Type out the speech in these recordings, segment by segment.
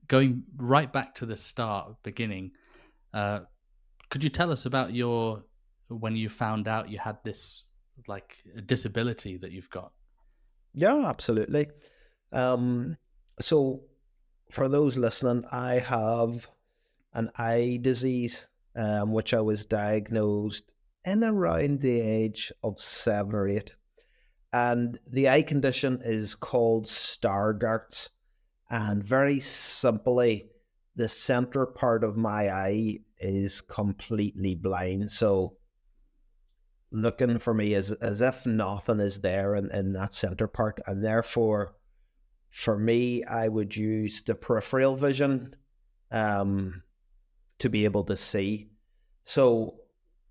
going right back to the beginning, uh, could you tell us about your when you found out you had this like disability that you've got? Yeah, absolutely. Um, so for those listening, I have an eye disease, which I was diagnosed in around the age of 7 or 8. And the eye condition is called Stargardt. And very simply, the center part of my eye is completely blind. So looking for me as if nothing is there in that center part. And therefore, for me, I would use the peripheral vision um, to be able to see. So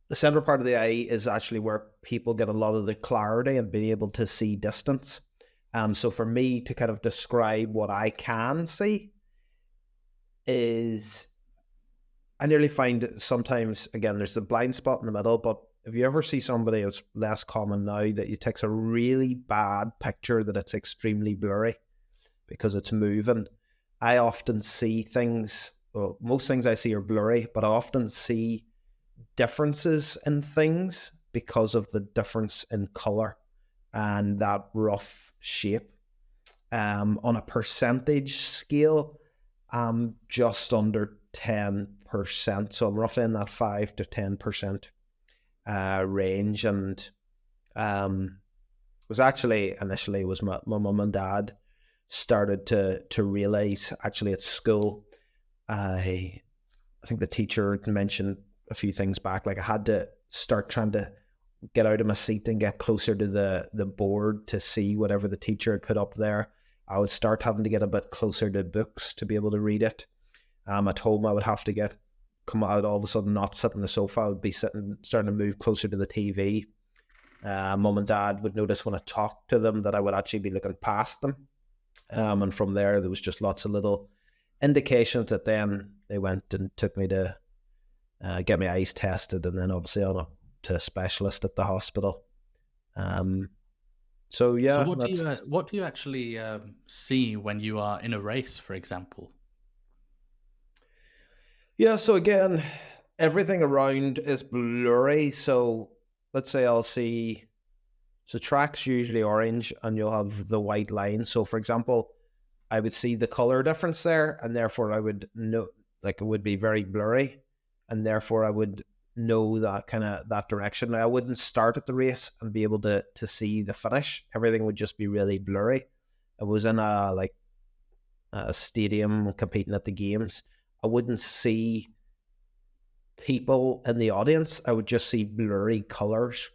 the center part of the eye is actually where people get a lot of the clarity and being able to see distance. So for me to kind of describe what I can see is I nearly find sometimes, again, there's a blind spot in the middle, but if you ever see somebody, it's less common now, that you takes a really bad picture that it's extremely blurry because it's moving. I often see things, well, most things I see are blurry, but I often see differences in things because of the difference in color and that rough shape. On a percentage scale, I'm just under 10%. So I'm roughly in that 5 to 10% range. And was actually initially was my mum and dad started to realize actually at school. I think the teacher mentioned a few things back. Like I had to start trying to get out of my seat and get closer to the board to see whatever the teacher had put up there. I would start having to get a bit closer to books to be able to read it. At home, I would have to come out all of a sudden, not sit on the sofa. I would be starting to move closer to the TV. Mum and dad would notice when I talked to them that I would actually be looking past them. And from there was just lots of little indications that then they went and took me to get my eyes tested, and then obviously on up to a specialist at the hospital. So So yeah, that's what do you actually see when you are in a race, for example? yeah. So again, everything around is blurry. So let's say I'll see. So track's usually orange, and you'll have the white line. So for example, I would see the color difference there, and therefore I would know, like it would be very blurry, and therefore I would know that kind of that direction. Now, I wouldn't start at the race and be able to see the finish. Everything would just be really blurry. I was in a stadium competing at the games. I wouldn't see people in the audience. I would just see blurry colors.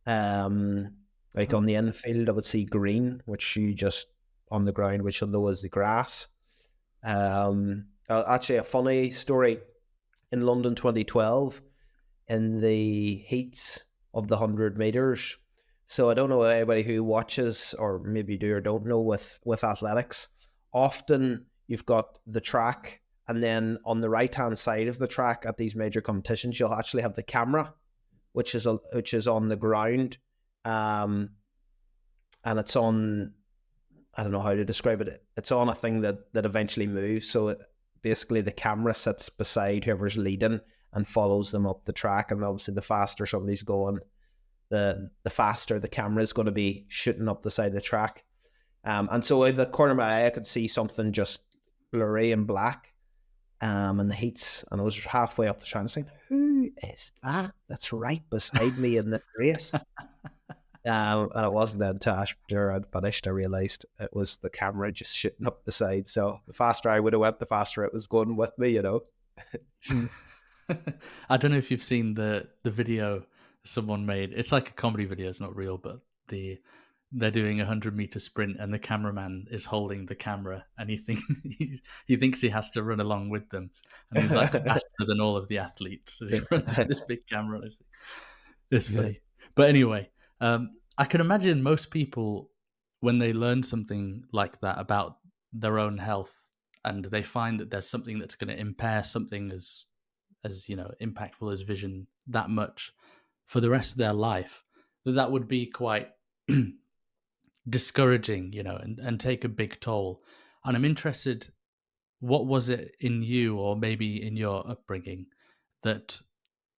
Like Huh. on the infield, I would see green, which you just on the ground, which you'll know is the grass. Actually, a funny story in London 2012 in the heats of the 100 meters. So I don't know anybody who watches, or maybe do or don't know with athletics. Often you've got the track, and then on the right hand side of the track at these major competitions, you'll actually have the camera, which is on the ground, and it's on. I don't know how to describe it. It's on a thing that eventually moves. So basically, the camera sits beside whoever's leading and follows them up the track. And obviously, the faster somebody's going, the faster the camera is going to be shooting up the side of the track. And so in the corner of my eye, I could see something just blurry and black. In the heats, and I was halfway up the track saying, "Who is that? That's right beside me in this race." And it wasn't then until after I'd finished, I realised it was the camera just shooting up the side. So the faster I would have went, the faster it was going with me, you know. I don't know if you've seen the video someone made. It's like a comedy video. It's not real, but they're doing a 100-meter sprint, and the cameraman is holding the camera, and he thinks he has to run along with them, and he's like faster than all of the athletes as he runs with this big camera. It's funny, but anyway, I can imagine most people when they learn something like that about their own health, and they find that there's something that's going to impair something as impactful as vision that much for the rest of their life, that would be quite discouraging, and take a big toll. And I'm interested what was it in you, or maybe in your upbringing, that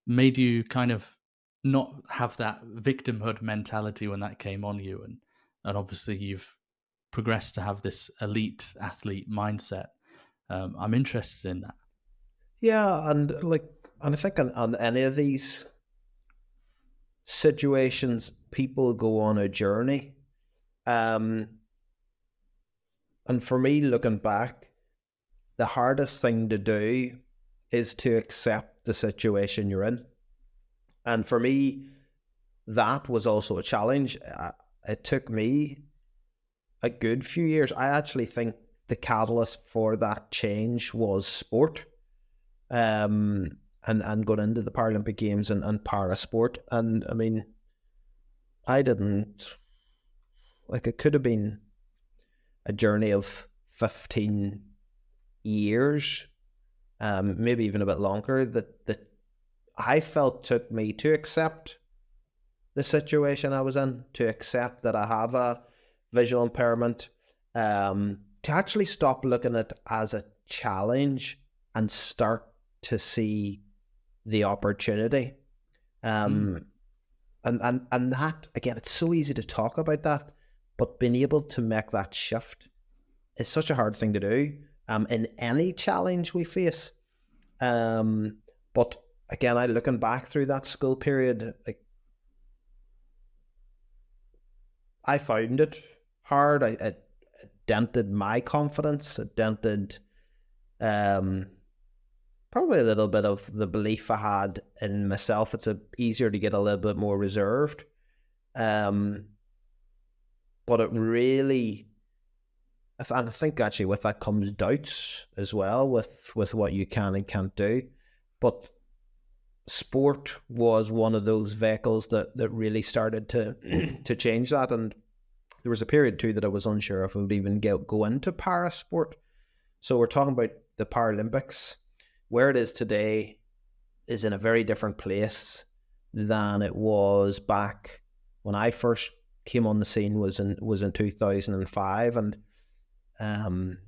made you kind of not have that victimhood mentality when that came on you? And obviously you've progressed to have this elite athlete mindset. I'm interested in that. Yeah, and I think on any of these situations, people go on a journey. Um, and for me, looking back, the hardest thing to do is to accept the situation you're in. And for me, that was also a challenge. It took me a good few years. I actually think the catalyst for that change was sport. And going into the Paralympic Games and para sport. And I mean, I didn't like it could have been a journey of 15 years, maybe even a bit longer, that I felt took me to accept the situation I was in, to accept that I have a visual impairment, to actually stop looking at it as a challenge and start to see the opportunity. Mm. Um, and that, again, it's so easy to talk about that, but being able to make that shift is such a hard thing to do, in any challenge we face. Um, but again, I looking back through that school period, like I found it hard. It dented my confidence. It dented, um, probably a little bit of the belief I had in myself. It's easier to get a little bit more reserved. Um, but it really, and I think actually with that comes doubts as well, with what you can and can't do. But sport was one of those vehicles that really started to to change that. And there was a period too that I was unsure if I would even go into para sport. So we're talking about the Paralympics. Where it is today is in a very different place than it was back when I first came on the scene, was in 2005, and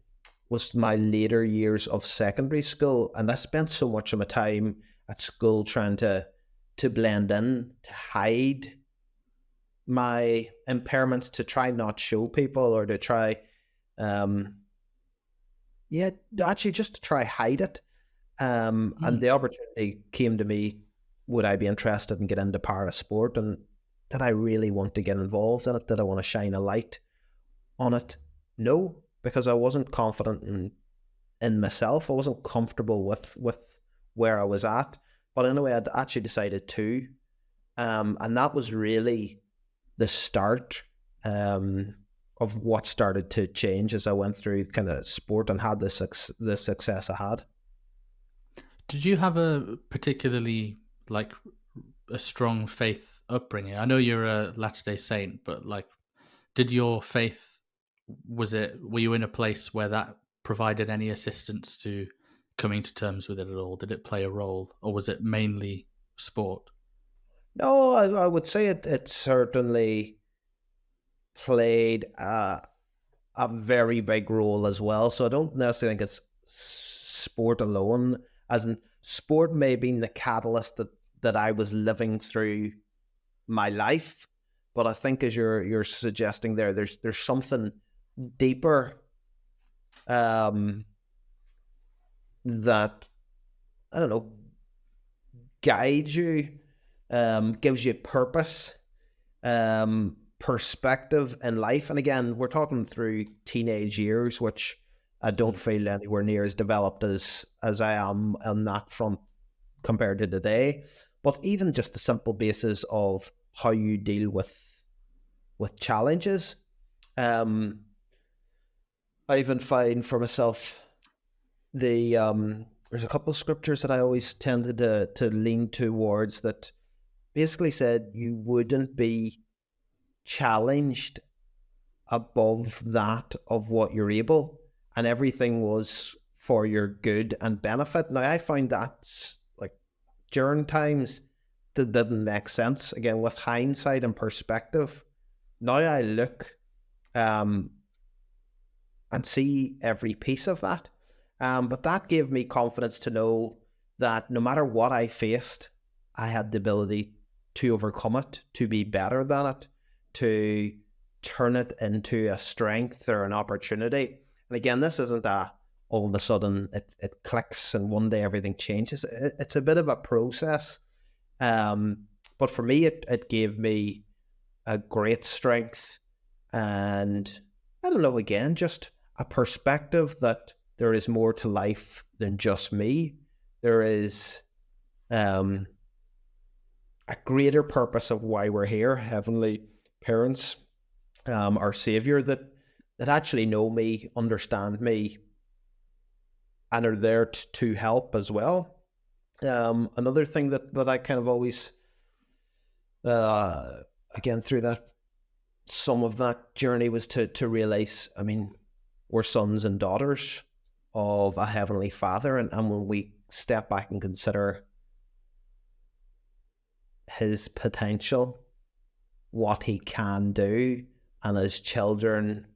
was my later years of secondary school. And I spent so much of my time at school trying to blend in, to hide my impairments, to try not show people, or to try, yeah, actually just to try hide it. And Mm. the opportunity came to me, would I be interested in getting into para sport? And did I really want to get involved in it? Did I want to shine a light on it? No, because I wasn't confident in myself. I wasn't comfortable with where I was at. But anyway, I'd actually decided to. And that was really the start, of what started to change as I went through kind of sport and had the success I had. Did you have a particularly, like, a strong faith upbringing? I know you're a Latter-day Saint, but like, did your faith, were you in a place where that provided any assistance to coming to terms with it at all? Did it play a role, or was it mainly sport? No, I would say it certainly played a very big role as well. So I don't necessarily think it's sport alone, as in sport may have been the catalyst that I was living through my life. But I think, as you're suggesting there, there's something deeper, um, that, I don't know, guides you, gives you purpose, perspective in life. And again, we're talking through teenage years, which I don't Mm. feel anywhere near as developed as I am on that front compared to today. But even just the simple basis of how you deal with challenges. Um, I even find for myself, there's a couple of scriptures that I always tended to lean towards, that basically said you wouldn't be challenged above that of what you're able, and everything was for your good and benefit. Now I find that, like, during times that didn't make sense. Again, with hindsight and perspective, now I look, um and see every piece of that. But that gave me confidence to know that no matter what I faced, I had the ability to overcome it, to be better than it, to turn it into a strength or an opportunity. And again, this isn't a all of a sudden it clicks and one day everything changes. It's a bit of a process. But for me, it gave me a great strength and I don't know, again, just a perspective that there is more to life than just me. There is um, a greater purpose of why we're here, heavenly parents, our savior that actually know me, understand me, and are there to help as well. Another thing that I kind of always, uh, again, through that, some of that journey was to realize, I mean, we're sons and daughters of a heavenly father. And when we step back and consider his potential, what he can do, and as children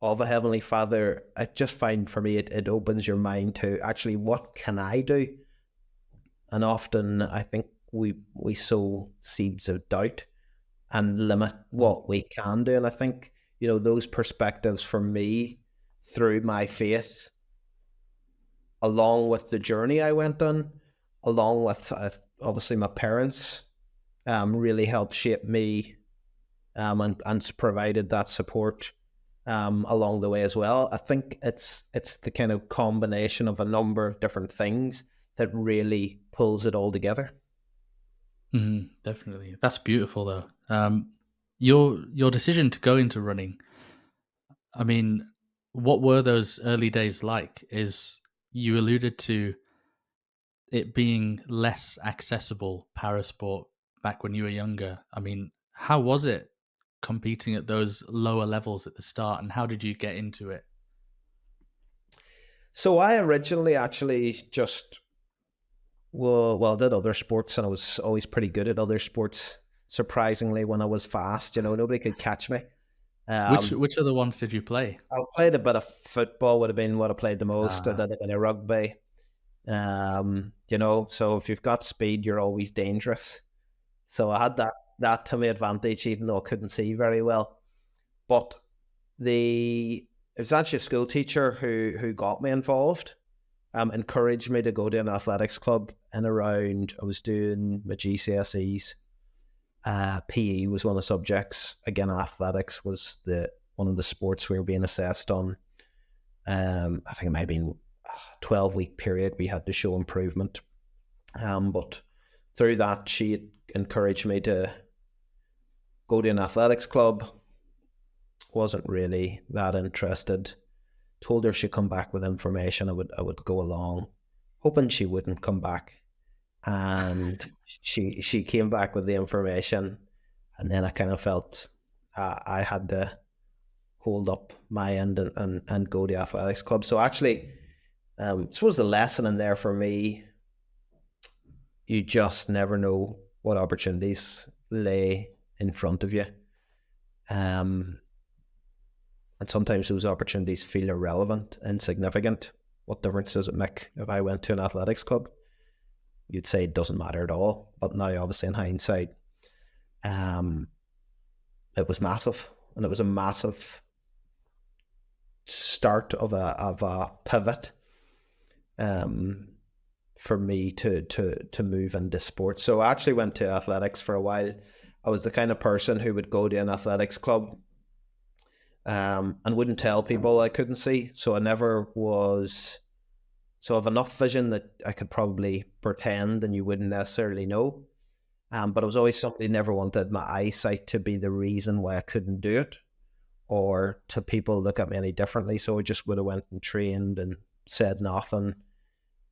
of a heavenly father, I just find for me it opens your mind to actually what can I do? And often I think we sow seeds of doubt and limit what we can do. And I think, those perspectives for me through my faith, along with the journey I went on, along with obviously my parents, really helped shape me and provided that support along the way as well. I think it's the kind of combination of a number of different things that really pulls it all together. Definitely. That's beautiful, though. Your decision to go into running, I mean, what were those early days like? Is you alluded to it being less accessible parasport back when you were younger. I mean, how was it competing at those lower levels at the start, and how did you get into it? So I originally actually just did other sports, and I was always pretty good at other sports. Surprisingly, when I was fast, nobody could catch me. Um, Which other ones did you play? I played a bit of football, would have been what I played the most. I Ah, did a bit of rugby. So if you've got speed, you're always dangerous. So I had that to my advantage, even though I couldn't see very well. But it was actually a school teacher who got me involved, encouraged me to go to an athletics club in around. I was doing my GCSEs. PE was one of the subjects. Again, athletics was the one of the sports we were being assessed on. I think it might have been a 12-week period. We had to show improvement. But through that, she encouraged me to go to an athletics club. Wasn't really that interested. Told her she'd come back with information. I would go along, hoping she wouldn't come back. And she came back with the information, and then I kind of felt I had to hold up my end and go to athletics club. So actually, I suppose the lesson in there for me, you just never know what opportunities lay in front of you. Um, and sometimes those opportunities feel irrelevant, insignificant. What difference does it make if I went to an athletics club? You'd say it doesn't matter at all. But now, obviously, in hindsight, um, it was massive, and it was a massive start of a pivot um, for me to move into sports. So I actually went to athletics for a while. I was the kind of person who would go to an athletics club and wouldn't tell people I couldn't see. So I never was. So I have enough vision that I could probably pretend and you wouldn't necessarily know. But I was always somebody who never wanted my eyesight to be the reason why I couldn't do it or to people look at me any differently. So I just would have went and trained and said nothing.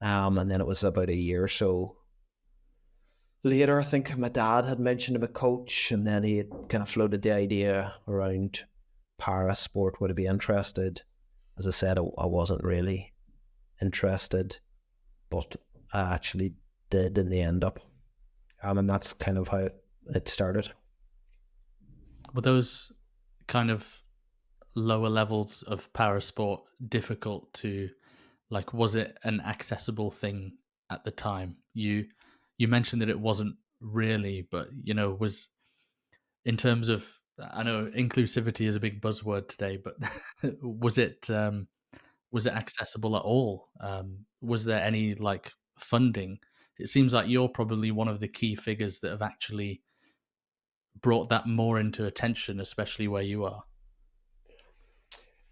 And then it was about a year or so later, I think my dad had mentioned him a coach, and then he had kind of floated the idea around para sport. Would I be interested? As I said, I wasn't really interested, but I actually did in the end up. And that's kind of how it started. were those kind of lower levels of parasport difficult to Like, was it an accessible thing at the time? You mentioned that it wasn't really, but was in terms of, I know inclusivity is a big buzzword today, but was it accessible at all? Was there any like funding? It seems like you're probably one of the key figures that have actually brought that more into attention, especially where you are.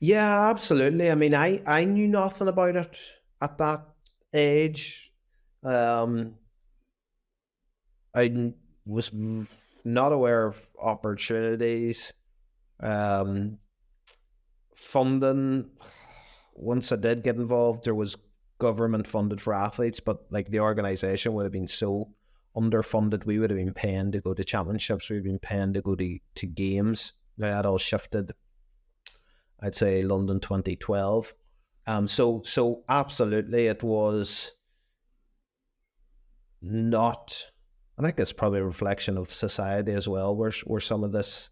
Yeah, absolutely. I mean, I knew nothing about it at that age. Um, was not aware of opportunities, um, funding. Once I did get involved, there was government funded for athletes, but like the organization would have been so underfunded. We would have been paying to go to championships. We've been paying to go to games. That all shifted, I'd say, London 2012. So absolutely, it was not. I think it's probably a reflection of society as well, where some of this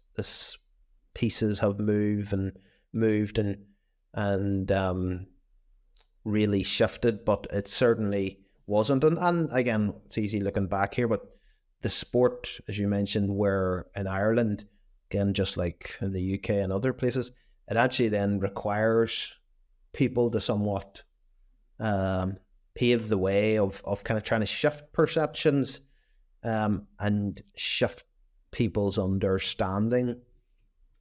pieces have moved and really shifted, but it certainly wasn't. And again, it's easy looking back here, but the sport, as you mentioned, where in Ireland, again, just like in the UK and other places, it actually then requires people to somewhat pave the way of kind of trying to shift perceptions and shift people's understanding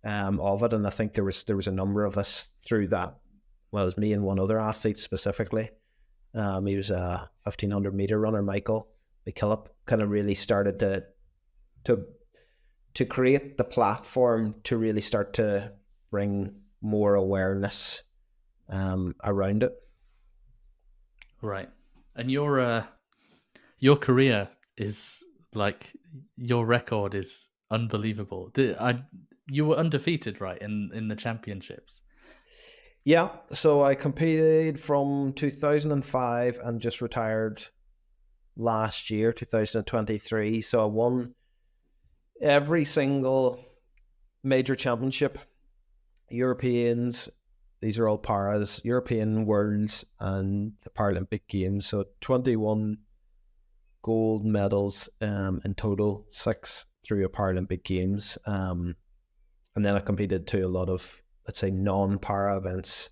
of it. And I think there was a number of us through that. Well, it was me and one other athlete specifically. He was a 1500-meter runner, Michael McKillop, kind of really started to create the platform to really start to bring more awareness around it. Right. And your career is like, your record is unbelievable. You were undefeated, right, in the championships? Yeah, so I competed from 2005 and just retired last year, 2023. So I won every single major championship, Europeans, these are all paras, European, Worlds, and the Paralympic Games. So 21 gold medals in total, 6 through a Paralympic Games. And then I competed to a lot of, let's say, non-para events,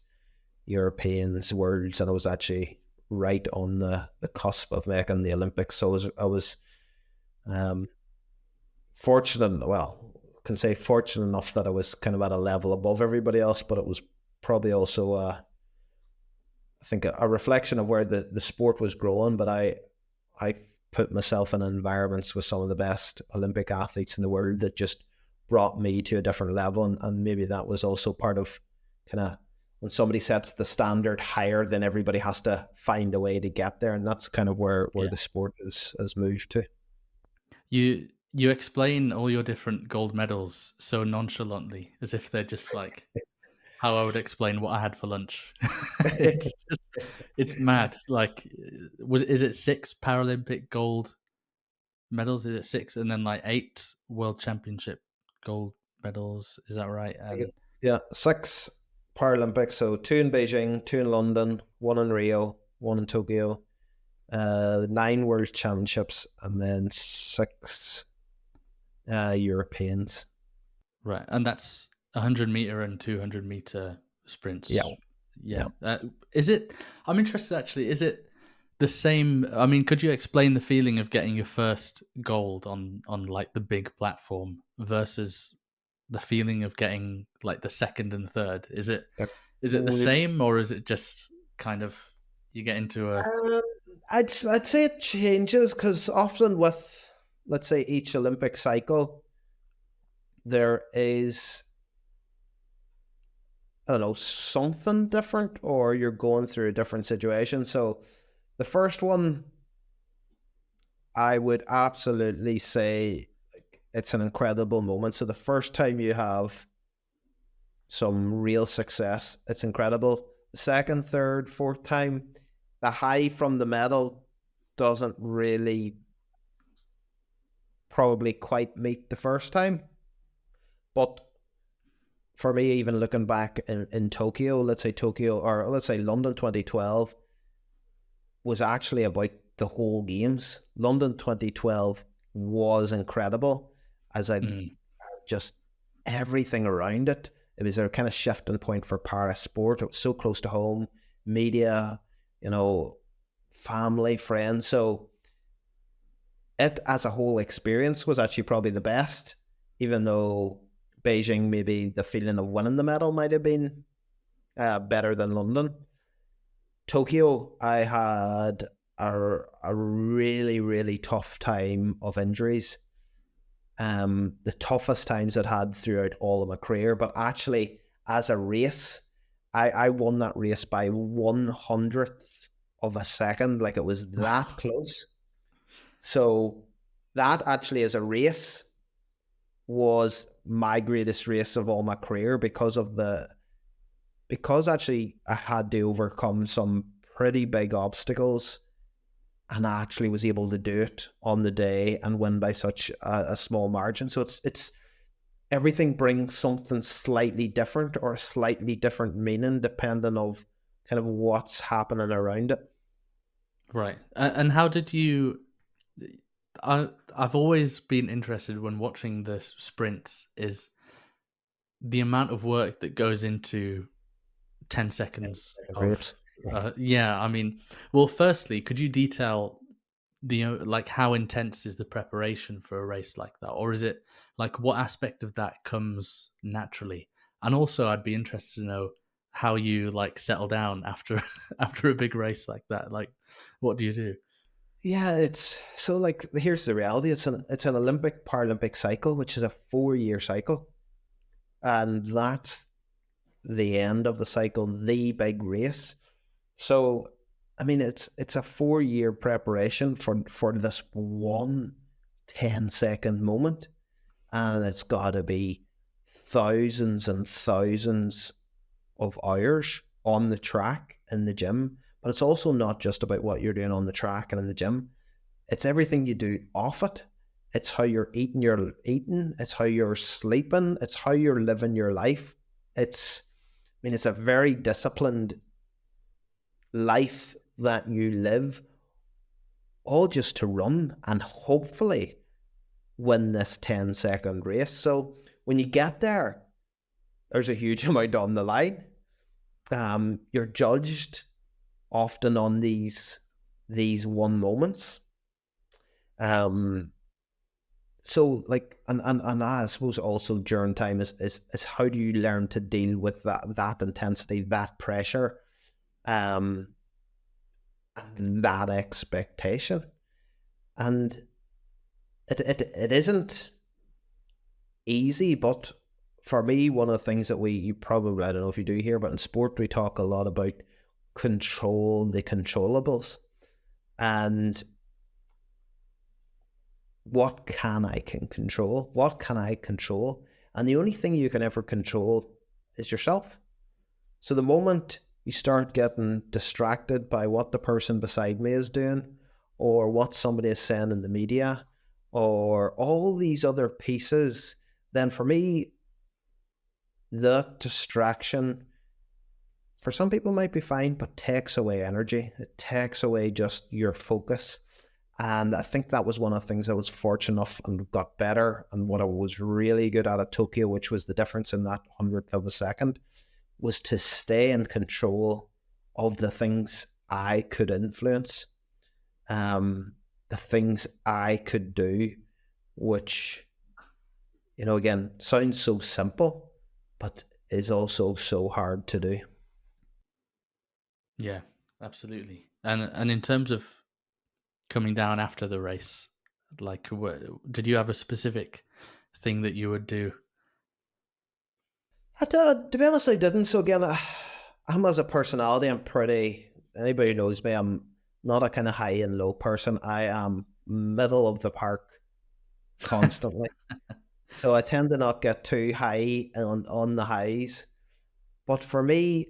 Europeans, Worlds, and I was actually right on the cusp of making the Olympics. So I was fortunate, well, I can say fortunate enough that I was kind of at a level above everybody else, but it was probably also, I think, a reflection of where the sport was growing. But I put myself in environments with some of the best Olympic athletes in the world that just brought me to a different level. And maybe that was also part of kind of when somebody sets the standard higher, then everybody has to find a way to get there. And that's kind of where Yeah. the sport has moved to. You explain all your different gold medals so nonchalantly, as if they're just like how I would explain what I had for lunch. It's mad. Like, is it 6 Paralympic gold medals? Is it 6 and then like 8 World Championship gold medals? Is that right? And Yeah, 6 Paralympics, so 2 in Beijing, 2 in London, 1 in Rio, 1 in Tokyo, 9 World Championships, and then 6 Europeans. right, and that's 100-meter and 200-meter sprints. Yeah, Yeah. yeah. Is it? I'm interested actually. Is it the same? I mean, could you explain the feeling of getting your first gold on like the big platform versus the feeling of getting like the second and third? Is it the same, or is it just kind of you get into a I'd say it changes because often with, let's say, each Olympic cycle, there is, I don't know, something different, or you're going through a different situation. So the first one, I would absolutely say it's an incredible moment. So the first time you have some real success, it's incredible. The second, third, fourth time, the high from the medal doesn't really probably quite meet the first time. But for me, even looking back in Tokyo, let's say Tokyo, or let's say London 2012, was actually about the whole games. London 2012 was incredible as I Mm. just everything around it. It was a kind of shifting point for para sport. It was so close to home, media, you know, family, friends. So it as a whole experience was actually probably the best, even though Beijing, maybe the feeling of winning the medal might have been better than London. Tokyo, I had a really, really tough time of injuries. The toughest times I'd had throughout all of my career, but actually, as a race, I won that race by 100th of a second. Like, it was that close. So that actually, as a race, was my greatest race of all my career because actually I had to overcome some pretty big obstacles, and I actually was able to do it on the day and win by such a small margin. So it's everything brings something slightly different or a slightly different meaning depending of kind of what's happening around it. Right. And how did you? I've always been interested when watching the sprints is the amount of work that goes into 10 seconds Second of. race. Yeah. Yeah, I mean, well, firstly, could you detail the like how intense is the preparation for a race like that, or is it like what aspect of that comes naturally? And also, I'd be interested to know how you like settle down after after a big race like that. Like, what do you do? Yeah, it's so like here's the reality. It's an Olympic Paralympic cycle, which is a 4-year cycle. And that's the end of the cycle, the big race. So, I mean, it's a 4-year preparation for this one 10-second moment, and it's got to be thousands and thousands of hours on the track in the gym. But it's also not just about what you're doing on the track and in the gym. It's everything you do off it. It's how you're eating your eating. It's how you're sleeping. It's how you're living your life. It's a very disciplined life that you live, all just to run and hopefully win this 10-second race. So when you get there, there's a huge amount on the line. You're judged often on these one moments. So like and I suppose also during time is how do you learn to deal with that intensity, that pressure, and that expectation. And it isn't easy, but for me, one of the things that you probably, I don't know if you do here, but in sport we talk a lot about control the controllables, and what can I can control? What can I control? And the only thing you can ever control is yourself. So the moment you start getting distracted by what the person beside me is doing, or what somebody is saying in the media, or all these other pieces, then for me, the distraction for some people might be fine, but takes away energy. It takes away just your focus. And I think that was one of the things I was fortunate enough and got better. And what I was really good at Tokyo, which was the difference in that 100th of a second, was to stay in control of the things I could influence, the things I could do, which, again, sounds so simple, but is also so hard to do. Yeah, absolutely. And in terms of coming down after the race, like, did you have a specific thing that you would do? To be honest, I didn't. So again, I'm as a personality, anybody who knows me, I'm not a kind of high and low person. I am middle of the park constantly. So I tend to not get too high on the highs. But for me,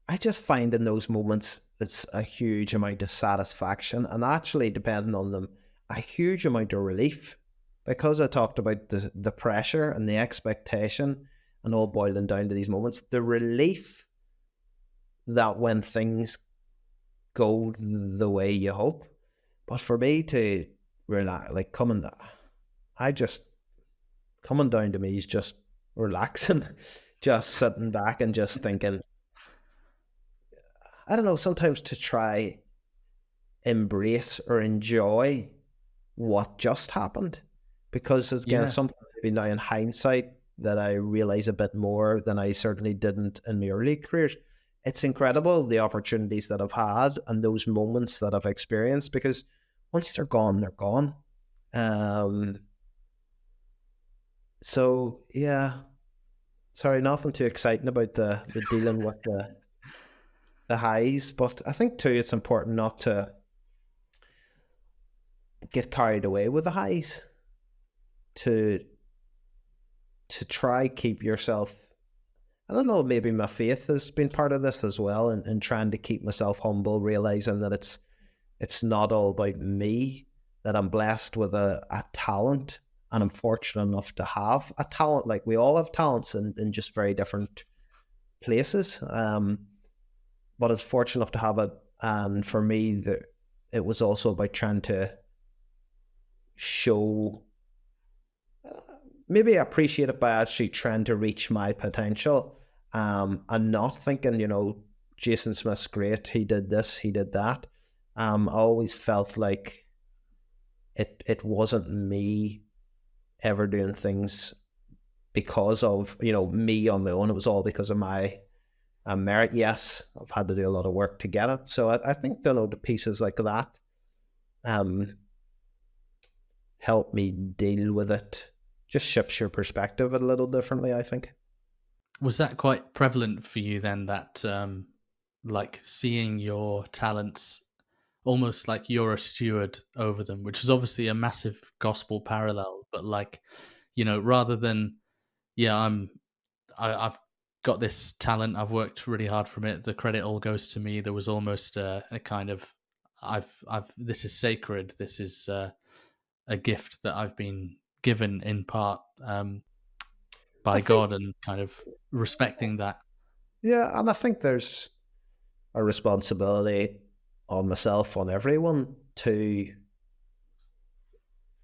I just find in those moments it's a huge amount of satisfaction, and actually, depending on them, a huge amount of relief. Because I talked about the pressure and the expectation and all boiling down to these moments, the relief that when things go the way you hope. But for me to relax, like I just coming down to me is just relaxing, just sitting back and just thinking. I don't know. Sometimes to try embrace or enjoy what just happened, because again, Yeah, something maybe now in hindsight that I realize a bit more than I certainly didn't in my early careers. It's incredible the opportunities that I've had and those moments that I've experienced, because once they're gone, they're gone. Um, so yeah, sorry, nothing too exciting about the dealing with the highs, but I think too it's important not to get carried away with the highs, to try keep yourself. I don't know, maybe my faith has been part of this as well, and trying to keep myself humble, realizing that it's not all about me, that I'm blessed with a talent, and I'm fortunate enough to have a talent. Like we all have talents in just very different places. But it's fortunate enough to have it. And for me, it was also about trying to show, maybe appreciate it by actually trying to reach my potential, and not thinking, Jason Smith's great, he did this, he did that. I always felt like it wasn't me ever doing things because of, me on my own. It was all because of my merit. Yes, I've had to do a lot of work to get it. So I think, the pieces like that um, help me deal with it. Just shifts your perspective a little differently, I think. was that quite prevalent for you then? That like seeing your talents almost like you're a steward over them, which is obviously a massive gospel parallel. But like, rather than yeah, I've got this talent, I've worked really hard from it, the credit all goes to me. There was almost a kind of I've this is sacred. This is a gift that I've been given in part I by think, God, and kind of respecting that. yeah, and I think there's a responsibility on myself, on everyone, to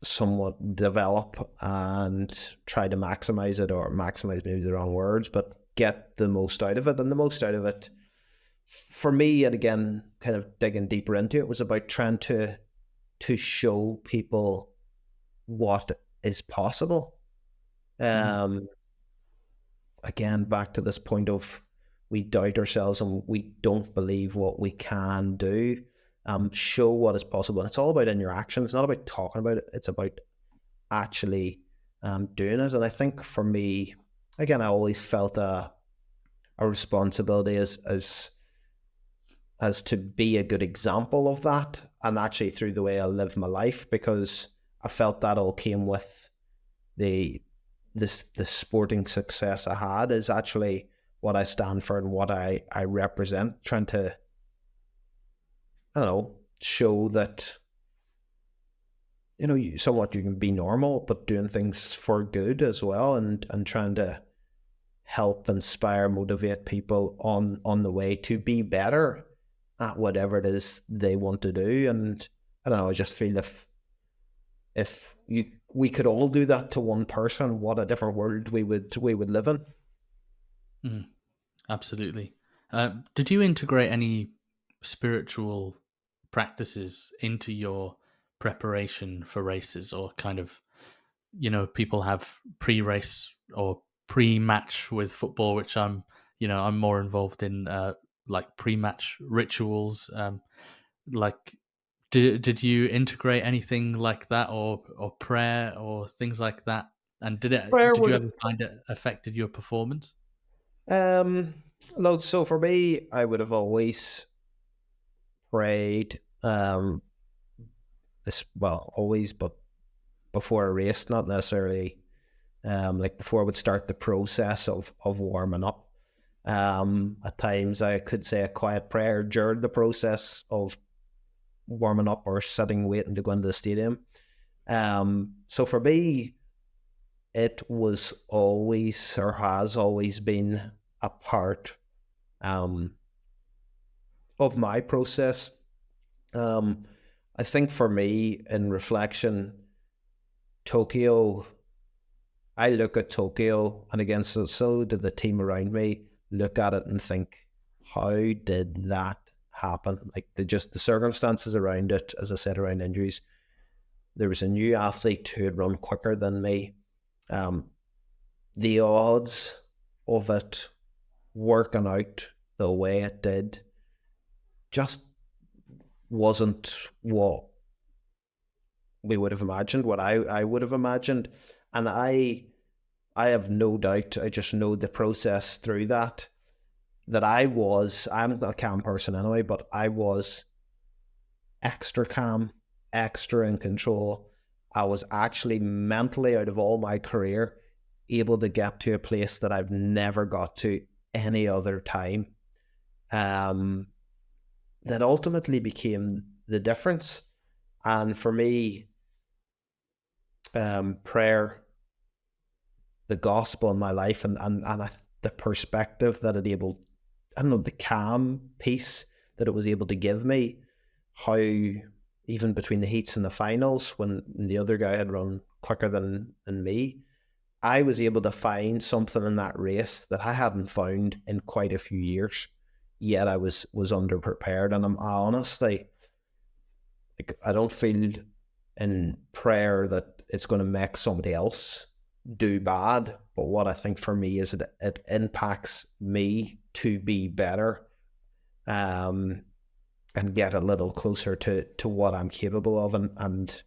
somewhat develop and try to maximize it, or maximize maybe the wrong words, but get the most out of it. And the most out of it for me, and again, kind of digging deeper into it, was about trying to show people what is possible. Mhm. Um, Again, back to this point of we doubt ourselves and we don't believe what we can do. Show what is possible. And it's all about in your action. It's not about talking about it. It's about actually doing it. And I think for me, again, I always felt a responsibility as to be a good example of that, and actually through the way I live my life, because I felt that all came with the the sporting success I had, is actually what I stand for and what I represent, trying to, I don't know, show that, somewhat you can be normal but doing things for good as well, and trying to help inspire, motivate people on the way to be better at whatever it is they want to do. And I don't know, I just feel if we could all do that to one person, what a different world we would live in. Mhm. Absolutely. Did you integrate any spiritual practices into your preparation for races, or kind of, people have pre-race or pre-match with football, which I'm more involved in, like pre-match rituals. Like, did you integrate anything like that, or prayer or things like that? And Prayer did you would, ever find it affected your performance? um look, so for me, I would have always prayed, this, well, always, but before a race, not necessarily like before I would start the process of warming up. At times I could say a quiet prayer during the process of warming up, or sitting waiting to go into the stadium. So for me, it was always, or has always been, a part um, of my process. Um, I think for me, in reflection, Tokyo, I look at Tokyo, and again, so did the team around me look at it and think, how did that happen? Like the circumstances around it, as I said, around injuries. There was a new athlete who had run quicker than me. Um, the odds of it working out the way it did just wasn't what we would have imagined, what I would have imagined. And I have no doubt, I just know the process through that, I'm a calm person anyway, but I was extra calm, extra in control. I was actually mentally out of all my career able to get to a place that I've never got to any other time. Um, that ultimately became the difference. And for me, prayer, the gospel in my life, the perspective that it able, I don't know, the calm peace that it was able to give me, how even between the heats and the finals, when the other guy had run quicker than me, I was able to find something in that race that I hadn't found in quite a few years. Yet I was underprepared, and I honestly, like, I don't feel in prayer that it's going to make somebody else do bad. But what I think for me is it impacts me to be better, um, and get a little closer to what I'm capable of. And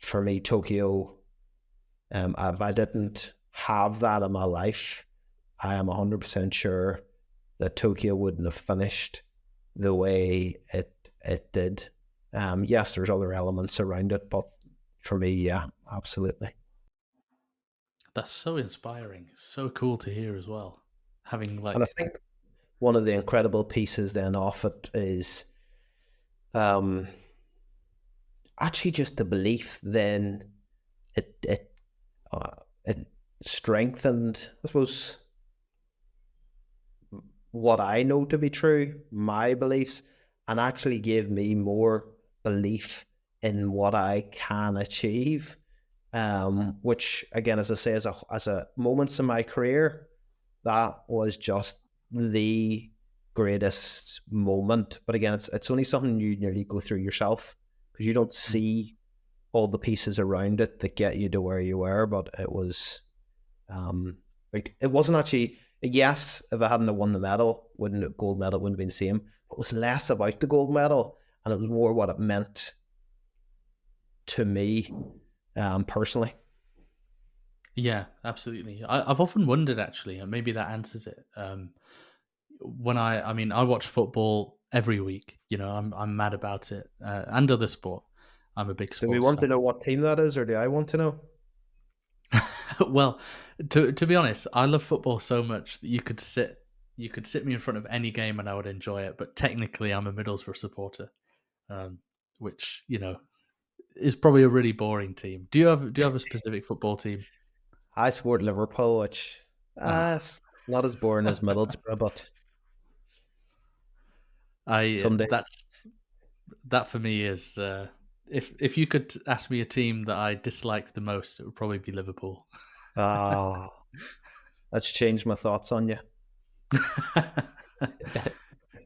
for me, Tokyo, if I didn't have that in my life, I am 100% sure that Tokyo wouldn't have finished the way it did. Yes, there's other elements around it, but for me, yeah, absolutely. That's so inspiring. So cool to hear as well. Having And I like, think one of the incredible pieces then off it is, um, actually just the belief. Then it uh, it strengthened, I suppose, what I know to be true, my beliefs, and actually gave me more belief in what I can achieve. Which again, as I say, as a moments in my career, that was just the greatest moment. But again, it's only something you nearly go through yourself, because you don't mm, see all the pieces around it that get you to where you were. But it was, like, it wasn't actually, yes, if I hadn't have won the medal, wouldn't gold medal wouldn't have been the same. It was less about the gold medal, and it was more what it meant to me, personally. yeah, absolutely. I've often wondered actually, and maybe that answers it. When I mean, I watch football every week. You know, I'm mad about it, and other sport. I'm a big Do we sports want fan. to know what team that is, or do I want to know? Well, to be honest, I love football so much that you could sit me in front of any game and I would enjoy it. But technically, I'm a Middlesbrough supporter, um, which is probably a really boring team. Do you have a specific football team? I support Liverpool, which, Ah, it's not as boring as Middlesbrough, but I someday. that for me is if you could ask me a team that I disliked the most, it would probably be Liverpool. Ah, that's changed my thoughts on you.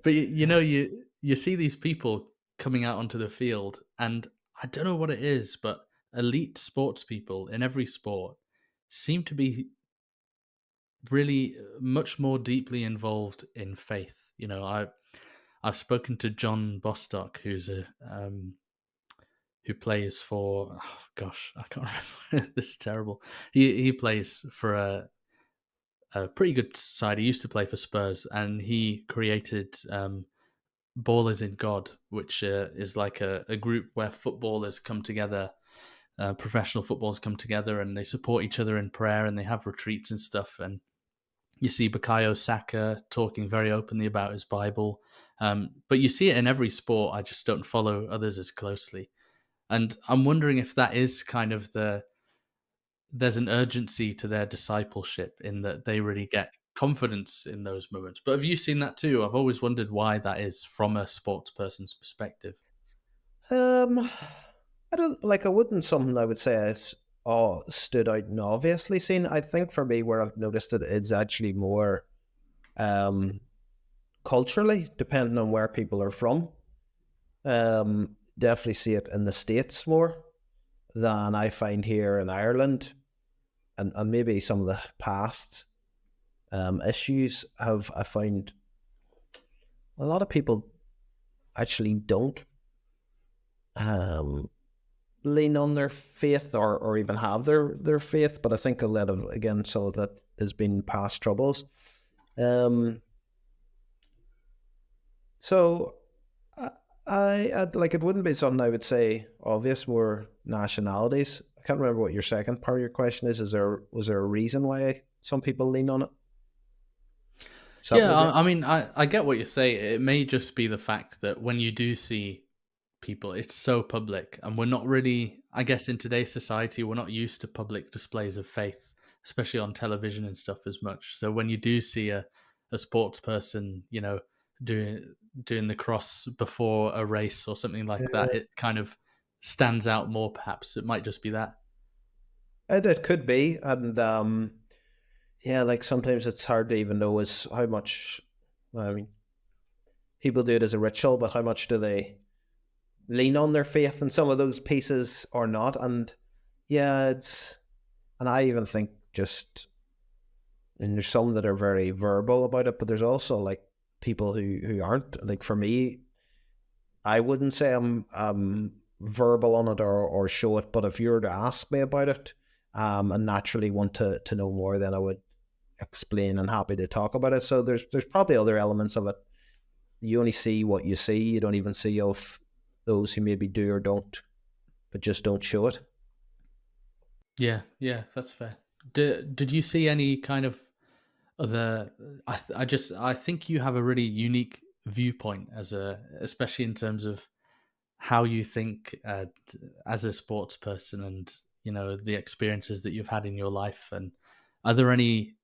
But you see these people coming out onto the field, and I don't know what it is, but elite sports people in every sport seem to be really much more deeply involved in faith. I've spoken to John Bostock, who plays for, oh gosh, I can't remember. This is terrible. He plays for a pretty good side. He used to play for Spurs, and he created Ballers in God, which is like a group where footballers come together, professional footballers come together, and they support each other in prayer, and they have retreats and stuff. And you see Bukayo Saka talking very openly about his Bible, but you see it in every sport. I just don't follow others as closely, and I'm wondering if that is kind of there's an urgency to their discipleship in that they really get confidence in those moments. But have you seen that too? I've always wondered why that is from a sports person's perspective. Um, I don't like. I wouldn't something I would say is stood out and obviously seen. I think for me, where I've noticed it is actually more um culturally, depending on where people are from. Definitely see it in the States more than I find here in Ireland, and maybe some of the past issues have I find a lot of people actually don't um, lean on their faith or even have their faith. But I think a lot of again some of that has been past troubles. Um, so I, I'd, like it wouldn't be something I would say obvious more nationalities. I can't remember what your second part of your question is. Was there a reason why some people lean on it? Is that Yeah, what you? I mean, I get what you say. It may just be the fact that when you do see people, it's so public, and we're not really, I guess, in today's society, we're not used to public displays of faith, especially on television and stuff as much. So when you do see a sports person, doing doing the cross before a race or something like that, it kind of stands out more. Perhaps it might just be that. It could be, and yeah, like sometimes it's hard to even know is how much. I mean, people do it as a ritual, but how much do they lean on their faith in some of those pieces or not? And yeah, and I even think just, and there's some that are very verbal about it, but there's also like people who aren't. Like for me, I wouldn't say I'm verbal on it or show it, but if you were to ask me about it, and naturally want to know more, then I would explain and happy to talk about it. So there's probably other elements of it. You only see what you see. You don't even see of those who maybe do or don't, but just don't show it. Yeah, yeah, that's fair. Did you see any kind of other? I think you have a really unique viewpoint especially in terms of how you think as a sports person, and the experiences that you've had in your life. And are there any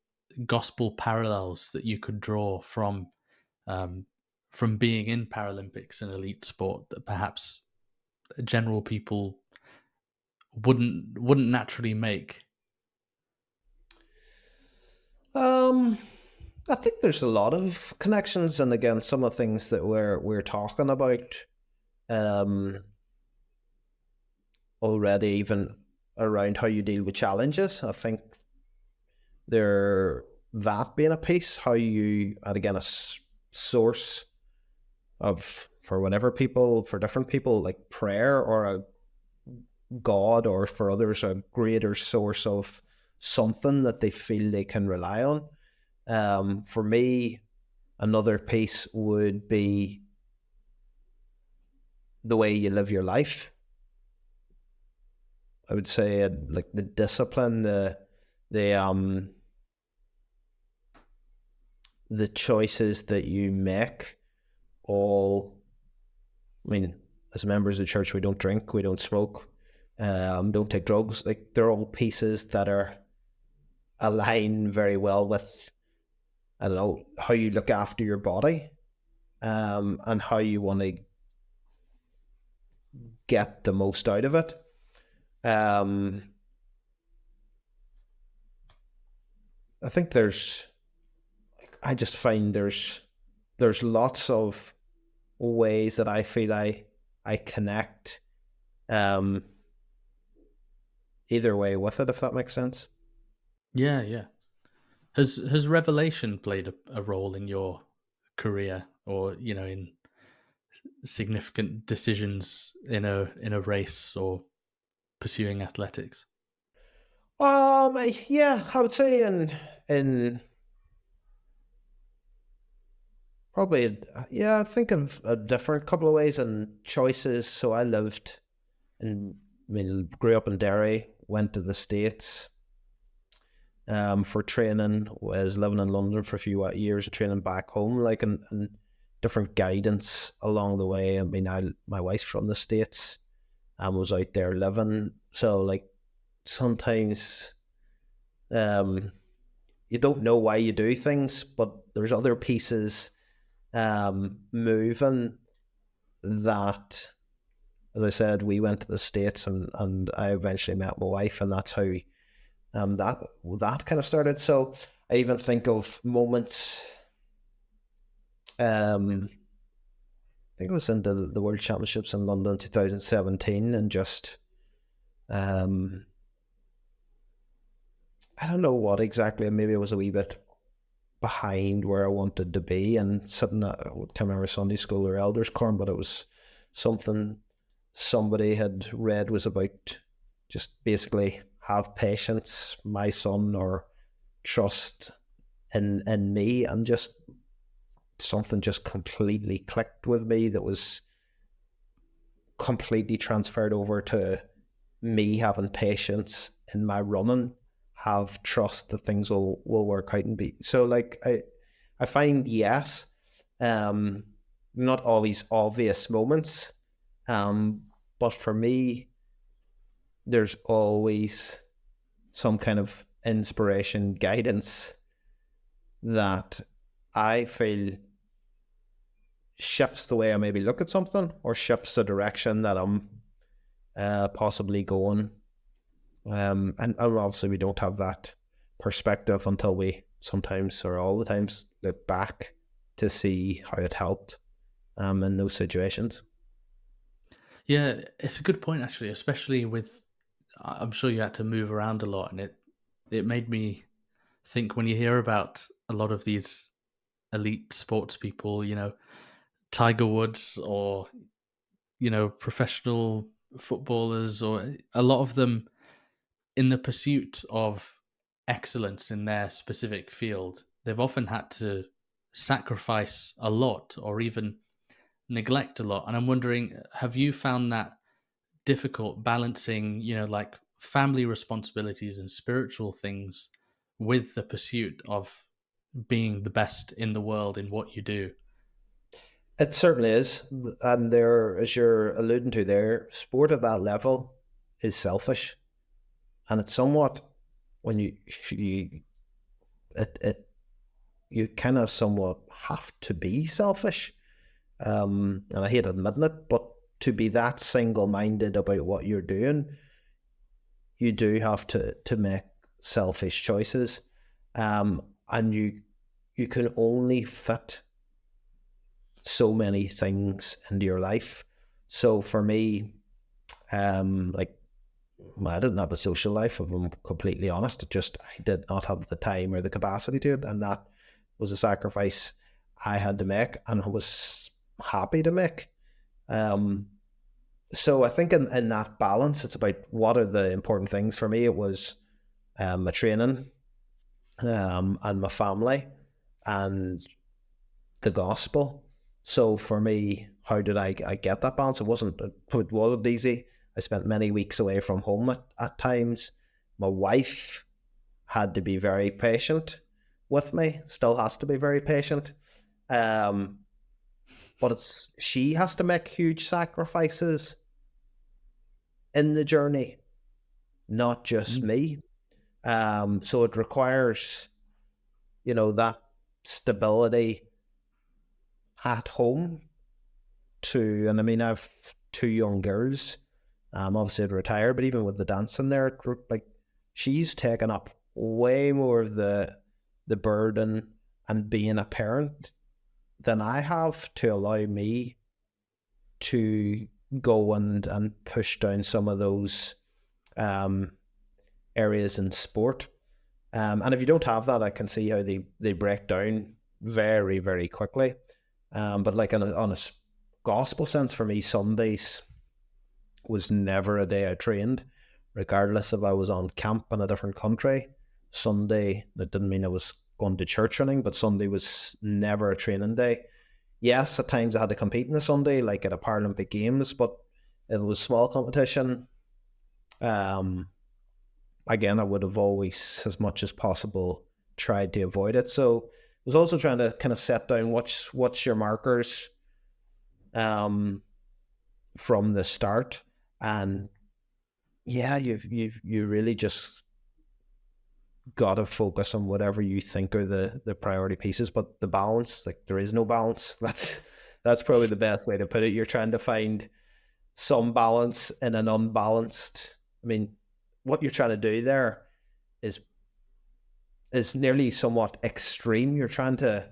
gospel parallels that you could draw um, from being in Paralympics and elite sport that perhaps general people wouldn't naturally make? Um, I think there's a lot of connections, and again, some of the things that we're talking about um, already, even around how you deal with challenges. I think there that being a piece, how you, and again, source of for whatever people for different people like prayer or a god, or for others a greater source of something that they feel they can rely on. For me, another piece would be the way you live your life. I would say like the discipline, the the choices that you make. All, I mean, as members of the church, we don't drink, we don't smoke, don't take drugs. Like they're all pieces that are align very well with, I don't know, how you look after your body, and how you want to get the most out of it. Um, I think I just find there's lots of ways that I feel I connect um, either way with it, if that makes sense. Yeah, yeah. Has revelation played a role in your career, or in significant decisions in a race or pursuing athletics? Yeah, I would say in probably, yeah, I think of a different couple of ways and choices. So I lived in, I mean, grew up in Derry, went to the States for training, was living in London for a few years, training back home, like, and different guidance along the way. I mean, my wife's from the States and was out there living. So like sometimes um you don't know why you do things, but there's other pieces moving that as I said, we went to the States, and I eventually met my wife, and that's how that kind of started. So I even think of moments. I think it was in the World Championships in London 2017, and just I don't know what exactly. Maybe I was a wee bit behind where I wanted to be, and sitting at, I can't remember, Sunday school or elders quorum, but it was something somebody had read was about just basically have patience, my son, or trust in me, and just something just completely clicked with me that was completely transferred over to me having patience in my running, have trust that things will work out and be so. Like I find, yes, not always obvious moments, but for me there's always some kind of inspiration, guidance that I feel shifts the way I maybe look at something, or shifts the direction that I'm possibly going. And obviously we don't have that perspective until we sometimes, or all the times, look back to see how it helped in those situations. Yeah, it's a good point actually, especially with I'm sure you had to move around a lot, and it made me think when you hear about a lot of these elite sports people, Tiger Woods, or professional footballers, or a lot of them in the pursuit of excellence in their specific field, they've often had to sacrifice a lot or even neglect a lot. And I'm wondering, have you found that difficult balancing, like family responsibilities and spiritual things with the pursuit of being the best in the world in what you do? It certainly is. And there, as you're alluding to there, sport at that level is selfish. And it's somewhat, when you it you kind of somewhat have to be selfish. And I hate admitting it, but to be that single-minded about what you're doing, you do have to make selfish choices. And you can only fit so many things into your life. So for me, like, I didn't have a social life, if I'm completely honest. It just, I did not have the time or the capacity to it, and that was a sacrifice I had to make, and I was happy to make. So I think in that balance, it's about what are the important things for me. It was my training, and my family, and the gospel. So for me, how did I get that balance? It wasn't easy. I spent many weeks away from home at times. My wife had to be very patient with me, still has to be very patient. Um, but she has to make huge sacrifices in the journey, not just Mm. me. So it requires, that stability at home too. And I mean, I've two young girls. Obviously I'd retire, but even with the dancing there, like, she's taken up way more of the burden and being a parent than I have, to allow me to go and push down some of those um, areas in sport. And if you don't have that, I can see how they break down very, very quickly. But like on a gospel sense, for me, Sundays was never a day I trained, regardless if I was on camp in a different country. Sunday, that didn't mean I was going to church or anything, but Sunday was never a training day. Yes, at times I had to compete in the Sunday, like at a Paralympic Games, but if it was small competition, um, again, I would have always, as much as possible, tried to avoid it. So I was also trying to kind of set down what's your markers um, from the start. And yeah, you really just got to focus on whatever you think are the priority pieces. But the balance, like, there is no balance. That's probably the best way to put it. You're trying to find some balance in an unbalanced. I mean, what you're trying to do there is nearly somewhat extreme. You're trying to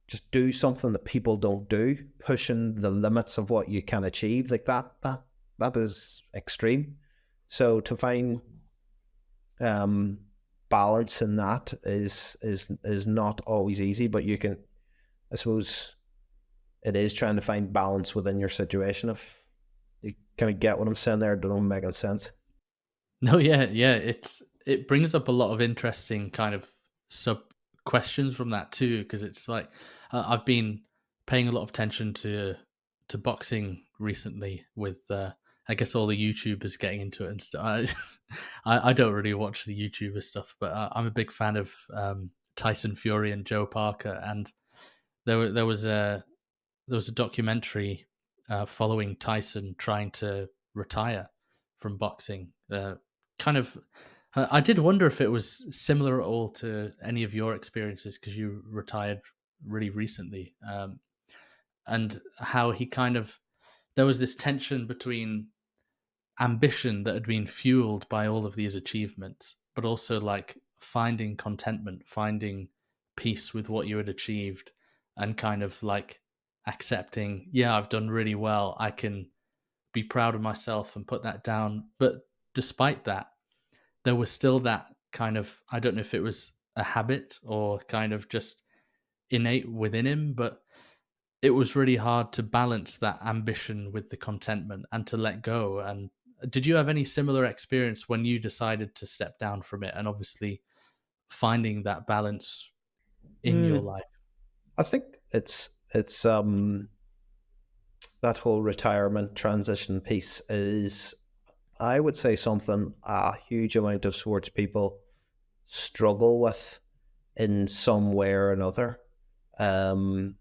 just do something that people don't do, pushing the limits of what you can achieve. Like that is extreme. So to find balance in that is not always easy, but you can, I suppose, it is trying to find balance within your situation. If you kind of get what I'm saying there, don't know if I'm making sense. No, yeah, yeah. It brings up a lot of interesting kind of sub questions from that too, because it's like I've been paying a lot of attention to boxing recently with I guess all the YouTubers getting into it and stuff. I don't really watch the YouTuber stuff, but I'm a big fan of Tyson Fury and Joe Parker, and there was a documentary following Tyson trying to retire from boxing. Kind of, I did wonder if it was similar at all to any of your experiences because you retired really recently, and how he kind of there was this tension between ambition that had been fueled by all of these achievements, but also like finding contentment, finding peace with what you had achieved, and kind of like accepting, yeah, I've done really well. I can be proud of myself and put that down. But despite that, there was still that kind of, I don't know if it was a habit or kind of just innate within him, but it was really hard to balance that ambition with the contentment and to let go. And did you have any similar experience when you decided to step down from it and obviously finding that balance in your Mm, life? I think it's that whole retirement transition piece is, I would say, something a huge amount of sports people struggle with in some way or another, um,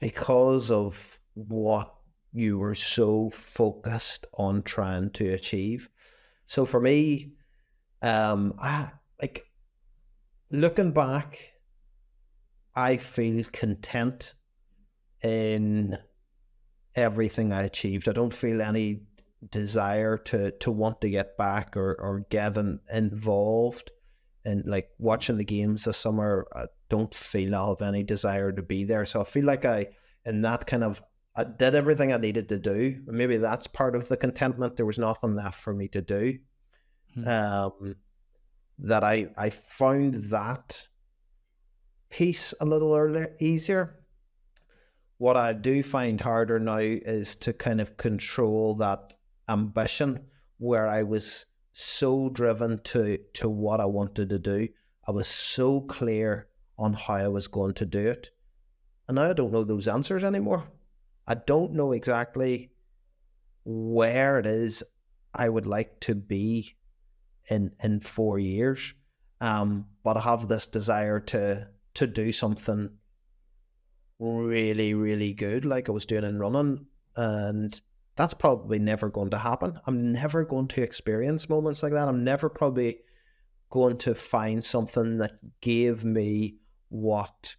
because of what you were so focused on trying to achieve. So for me, I like looking back, I feel content in everything I achieved. I don't feel any desire to want to get back or get involved in like watching the games this summer. I don't feel I have any desire to be there. So I feel like in that kind of, I did everything I needed to do. Maybe that's part of the contentment. There was nothing left for me to do. Hmm. Um, that I found that piece a little earlier, easier. What I do find harder now is to kind of control that ambition where I was so driven to what I wanted to do. I was so clear on how I was going to do it. And now I don't know those answers anymore. I don't know exactly where it is I would like to be in 4 years. But I have this desire to do something really, really good, like I was doing in running. And that's probably never going to happen. I'm never going to experience moments like that. I'm never probably going to find something that gave me what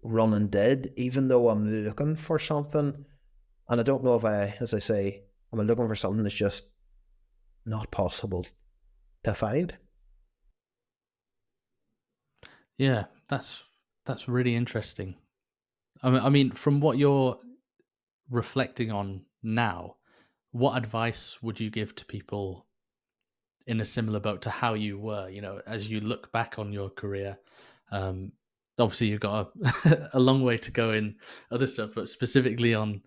running did, even though I'm looking for something. And I don't know if as I say, I'm looking for something that's just not possible to find. Yeah, that's really interesting. I mean, from what you're reflecting on now, what advice would you give to people in a similar boat to how you were? You know, as you look back on your career, um, obviously you've got a long way to go in other stuff, but specifically on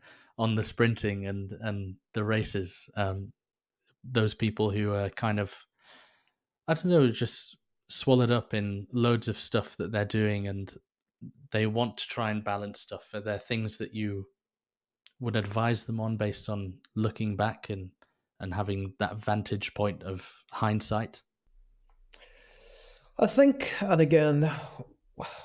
the sprinting and the races, those people who are kind of, I don't know, just swallowed up in loads of stuff that they're doing, and they want to try and balance stuff. Are there things that you would advise them on based on looking back and having that vantage point of hindsight? I think, and again,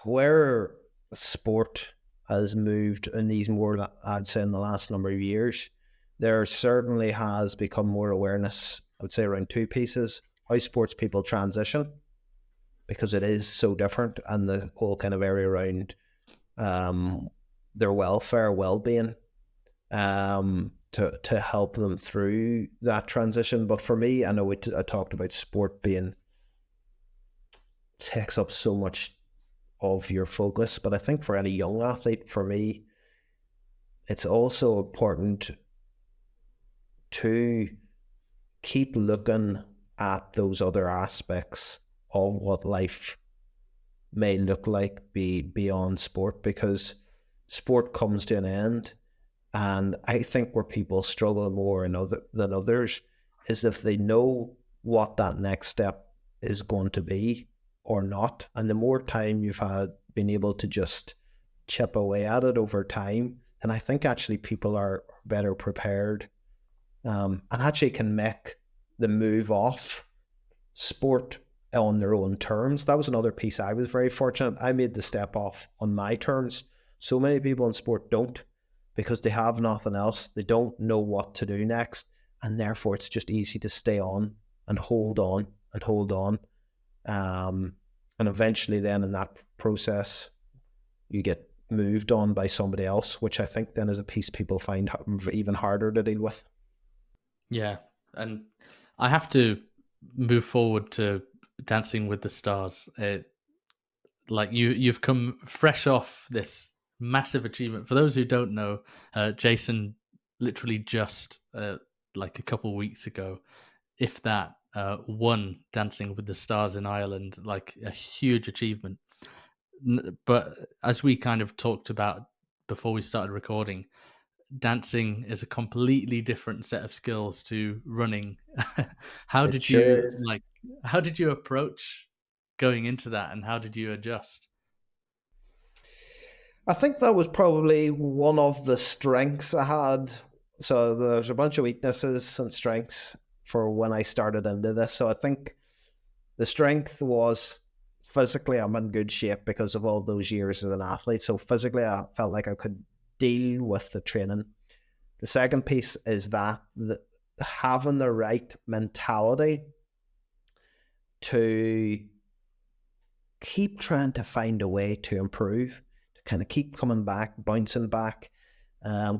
where sport has moved in these more, I'd say, in the last number of years, there certainly has become more awareness, I would say, around two pieces: how sports people transition, because it is so different, and the whole kind of area around um, their welfare, well-being. to help them through that transition. But for me, I know I talked about sport being takes up so much of your focus, but I think for any young athlete, for me, it's also important to keep looking at those other aspects of what life may look like beyond sport, because sport comes to an end. And I think where people struggle more than others is if they know what that next step is going to be or not. And the more time you've had been able to just chip away at it over time, and I think actually people are better prepared, and actually can make the move off sport on their own terms. That was another piece. I was very fortunate. I made the step off on my terms. So many people in sport don't, because they have nothing else. They don't know what to do next. And therefore, it's just easy to stay on and hold on and hold on. And eventually then in that process, you get moved on by somebody else, which I think then is a piece people find even harder to deal with. Yeah, and I have to move forward to Dancing with the Stars. Like you've come fresh off this massive achievement. For those who don't know, Jason literally just like a couple weeks ago, if that, won Dancing with the Stars in Ireland, like a huge achievement. But as we kind of talked about before we started recording, dancing is a completely different set of skills to running. How It did sure you is. like? How did you approach going into that, and how did you adjust? I think that was probably one of the strengths I had. So there's a bunch of weaknesses and strengths for when I started into this. So I think the strength was physically I'm in good shape because of all those years as an athlete. So physically I felt like I could deal with the training. The second piece is that having the right mentality to keep trying to find a way to improve, to kind of keep coming back, bouncing back,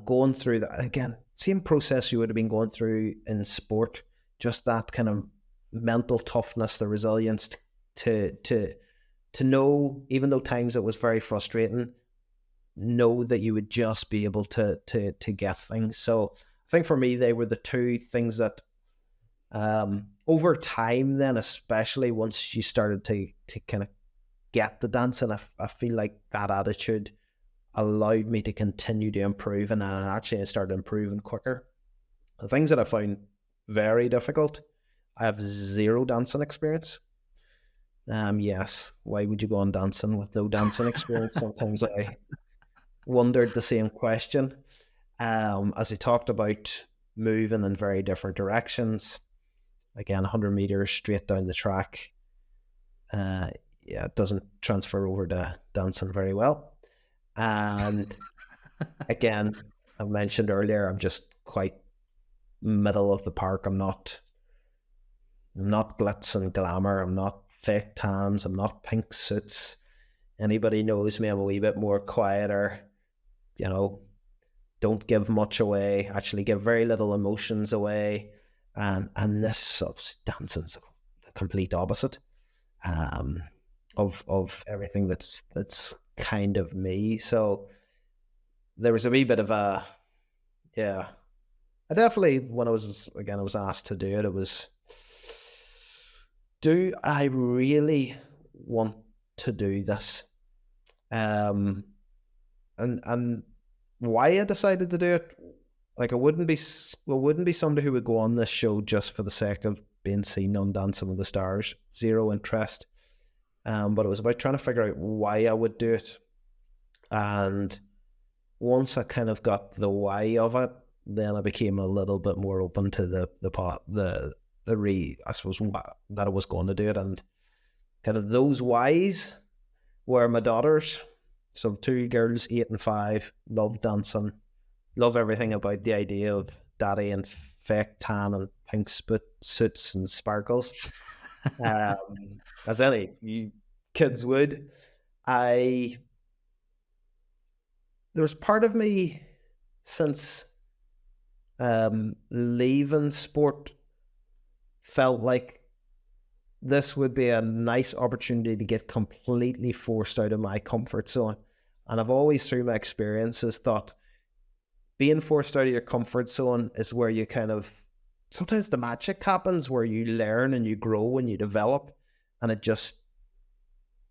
going through that again. Same process you would have been going through in sport, just that kind of mental toughness, the resilience to know, even though times it was very frustrating, know that you would just be able to get things. So I think for me, they were the two things that over time, then especially once you started to kind of get the dancing, I feel like that attitude allowed me to continue to improve, and then actually I started improving quicker. The things that I found very difficult, I have zero dancing experience. Yes, why would you go on dancing with no dancing experience? Sometimes I wondered the same question. As I talked about moving in very different directions, again, 100 meters straight down the track. Yeah, it doesn't transfer over to dancing very well. And again, I mentioned earlier, I'm just quite middle of the park. I'm not glitz and glamour. I'm not fake tans. I'm not pink suits. Anybody knows me, I'm a wee bit more quieter. You know, don't give much away. Actually, give very little emotions away. And this dancing's the complete opposite. Of everything that's kind of me. So there was a wee bit of a, yeah. I definitely, when I was asked to do it, it was, do I really want to do this? Um, and why I decided to do it, like I wouldn't be somebody who would go on this show just for the sake of being seen on Dancing with the Stars. Zero interest. But it was about trying to figure out why I would do it. And once I kind of got the why of it, then I became a little bit more open to I suppose that I was going to do it. And kind of those whys were my daughters. So two girls, 8 and 5, love dancing, love everything about the idea of daddy and fake tan and pink suits and sparkles. As any you kids would. I There was part of me since leaving sport felt like this would be a nice opportunity to get completely forced out of my comfort zone. And I've always, through my experiences, thought being forced out of your comfort zone is where you kind of, sometimes the magic happens, where you learn and you grow and you develop, and it just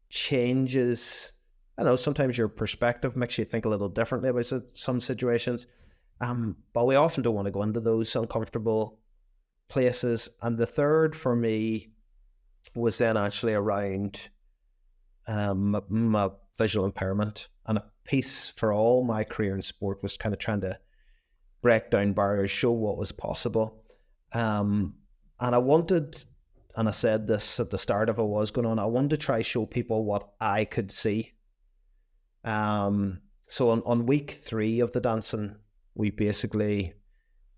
changes. I know sometimes your perspective makes you think a little differently about some situations. But we often don't want to go into those uncomfortable places. And the third for me was then actually around my visual impairment. And a piece for all my career in sport was kind of trying to break down barriers, show what was possible. And I wanted, and I said this at the start of what was going on, I wanted to try show people what I could see. So on week 3 of the dancing, we basically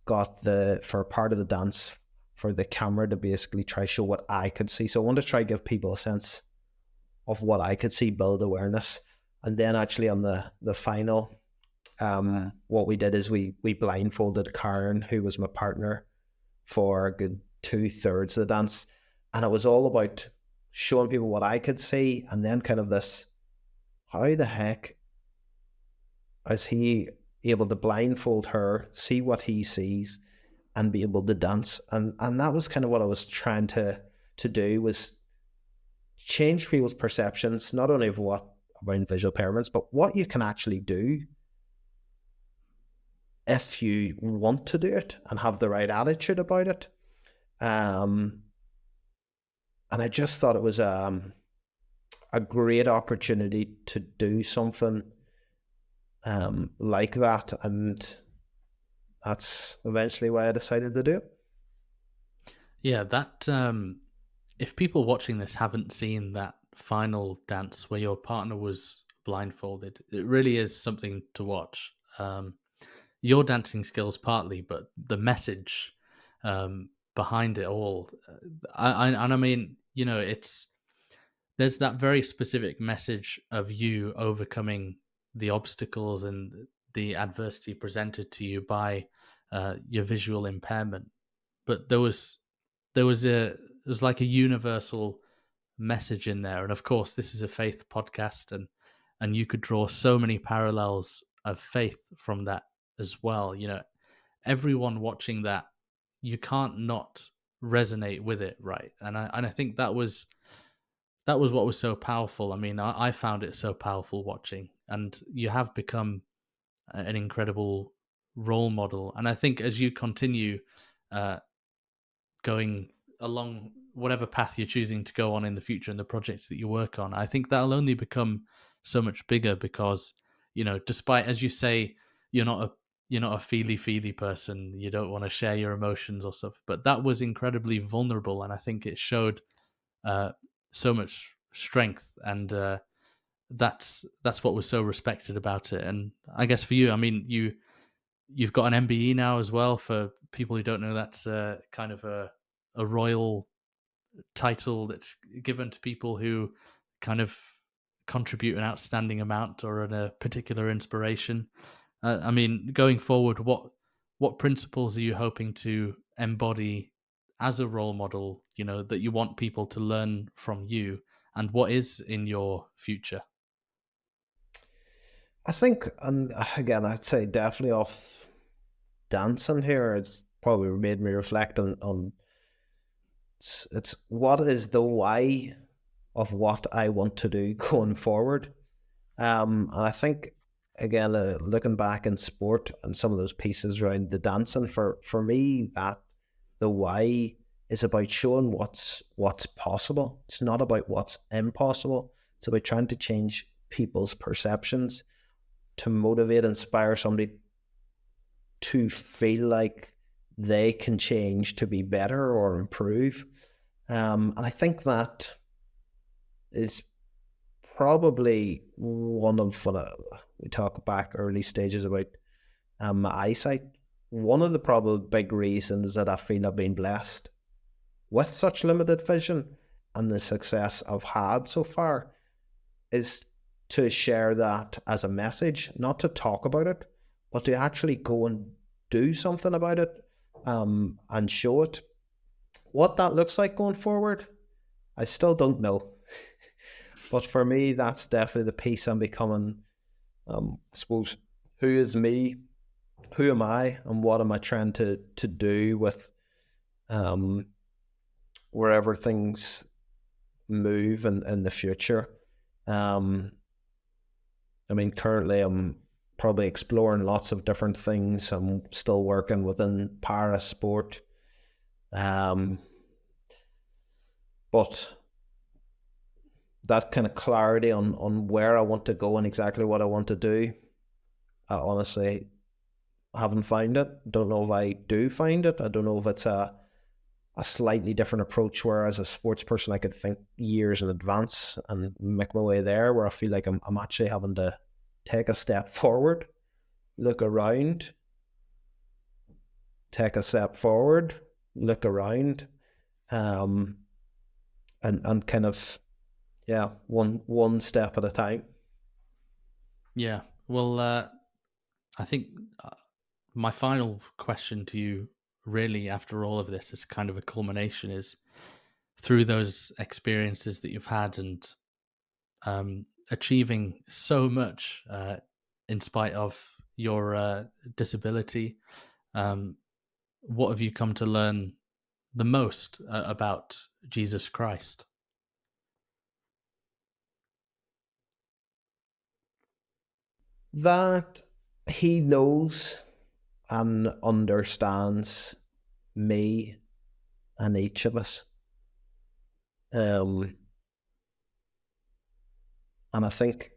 got for part of the dance, for the camera to basically try show what I could see. So I wanted to try give people a sense of what I could see, build awareness. And then actually on the final, what we did is we blindfolded Karen, who was my partner, for a good 2/3 of the dance. And it was all about showing people what I could see, and then kind of this, how the heck is he able to blindfold her, see what he sees, and be able to dance? And that was kind of what I was trying to do, was change people's perceptions, not only of what around visual impairments, but what you can actually do if you want to do it and have the right attitude about it. And I just thought it was a great opportunity to do something like that, and that's eventually why I decided to do it. Yeah, that if people watching this haven't seen that final dance where your partner was blindfolded, it really is something to watch. Your dancing skills partly, but the message behind it all. I mean, you know, there's that very specific message of you overcoming the obstacles and the adversity presented to you by your visual impairment. But there was like a universal message in there, and of course, this is a faith podcast, and you could draw so many parallels of faith from that as well. You know, everyone watching that, you can't not resonate with it, right? And I think that was what was so powerful. I mean, I found it so powerful watching, and you have become an incredible role model. And I think as you continue uh, going along whatever path you're choosing to go on in the future and the projects that you work on, I think that'll only become so much bigger because, you know, despite, as you say, you're not a feely person, you don't want to share your emotions or stuff, but that was incredibly vulnerable, and I think it showed uh, so much strength, and that's what was so respected about it. And I guess for you, I mean, you've got an MBE now as well. For people who don't know, that's kind of a royal title that's given to people who kind of contribute an outstanding amount or a particular inspiration. I mean, going forward, what principles are you hoping to embody as a role model? You know, that you want people to learn from you, and what is in your future? I think, and again, I'd say definitely off dancing here, it's probably made me reflect on it's what is the why of what I want to do going forward. And I think, again, looking back in sport and some of those pieces around the dancing, for me, that the why is about showing what's possible. It's not about what's impossible. It's about trying to change people's perceptions, to motivate, inspire somebody to feel like they can change to be better or improve. And I think that is probably one of what we talk back early stages about my eyesight. One of the probably big reasons that I feel I've been blessed with such limited vision and the success I've had so far is to share that as a message, not to talk about it, but to actually go and do something about it, and show it. What that looks like going forward, I still don't know. But for me, that's definitely the piece I'm becoming. I suppose, who is me? Who am I? And what am I trying to do with wherever things move in the future? I mean, currently I'm probably exploring lots of different things. I'm still working within para sport. But that kind of clarity on where I want to go and exactly what I want to do, I honestly haven't found it. Don't know if I do find it. I don't know if it's a slightly different approach where as a sports person I could think years in advance and make my way there, where I feel like I'm actually having to take a step forward, look around, take a step forward, look around, and kind of, yeah, one step at a time. Yeah. Well, I think my final question to you, really, after all of this, is kind of a culmination, is through those experiences that you've had and achieving so much in spite of your disability, what have you come to learn the most about Jesus Christ? That he knows and understands me and each of us. And I think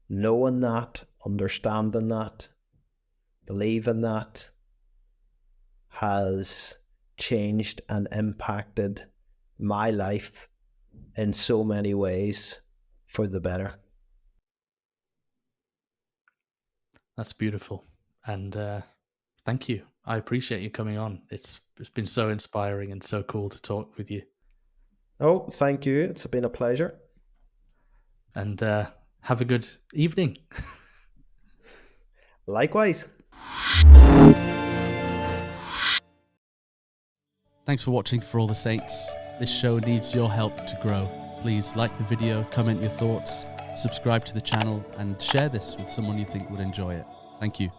knowing that, understanding that, believing that has changed and impacted my life in so many ways for the better. That's beautiful. And thank you. I appreciate you coming on. It's been so inspiring and so cool to talk with you. Oh, thank you. It's been a pleasure. And have a good evening. Likewise. Thanks for watching For All the Saints. This show needs your help to grow. Please like the video, comment your thoughts, subscribe to the channel, and share this with someone you think would enjoy it. Thank you.